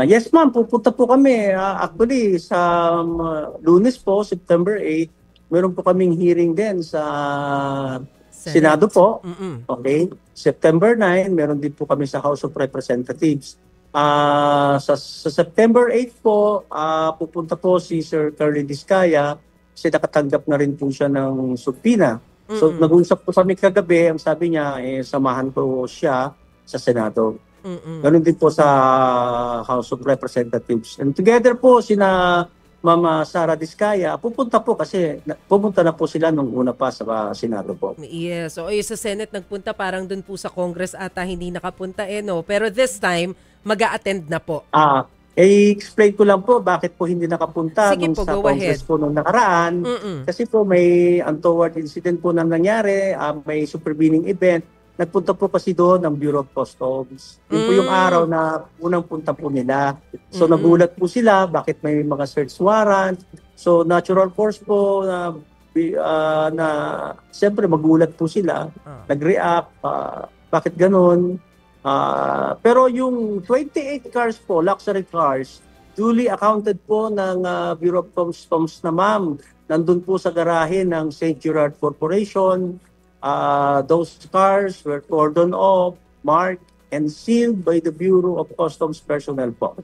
Yes ma'am, pupunta po kami. Actually, sa Lunes po, September 8, meron po kaming hearing din sa Senado Senate. po. Mm-mm. Okay? September 9, meron din po kami sa House of Representatives. Sa September 8 po, pupunta po si Sir Curly Discaya kasi nakatanggap na rin po siya ng subpoena. So Mm-mm. nag-usap po kami kagabi, ang sabi niya, samahan ko siya sa Senado. Mm-mm. Ganun din po sa House of Representatives. And together po sina Mama Sara Diskaya, pupunta na po sila nung una pa sa Senado po. Yes. So, sa Senate nagpunta, parang dun po sa Congress ata hindi nakapunta no? Pero this time, mag-a-attend na po. I-explain ko lang po bakit po hindi nakapunta Sige nung po, sa go ahead. Congress po nung nakaraan. Mm-mm. Kasi po may untoward incident po nang nangyari, may supervening event. Nagpunta po kasi doon ng Bureau of Customs. Yun po yung araw na unang punta po nila. So nagulat po sila bakit may mga search warrant. So natural course po na siyempre magulat po sila. Nag-react, bakit ganun? Pero yung 28 cars po, luxury cars, duly accounted po ng Bureau of Customs na ma'am. Nandun po sa garahe ng St. Gerard Corporation. Those cars were cordoned off, marked, and sealed by the Bureau of Customs personnel po.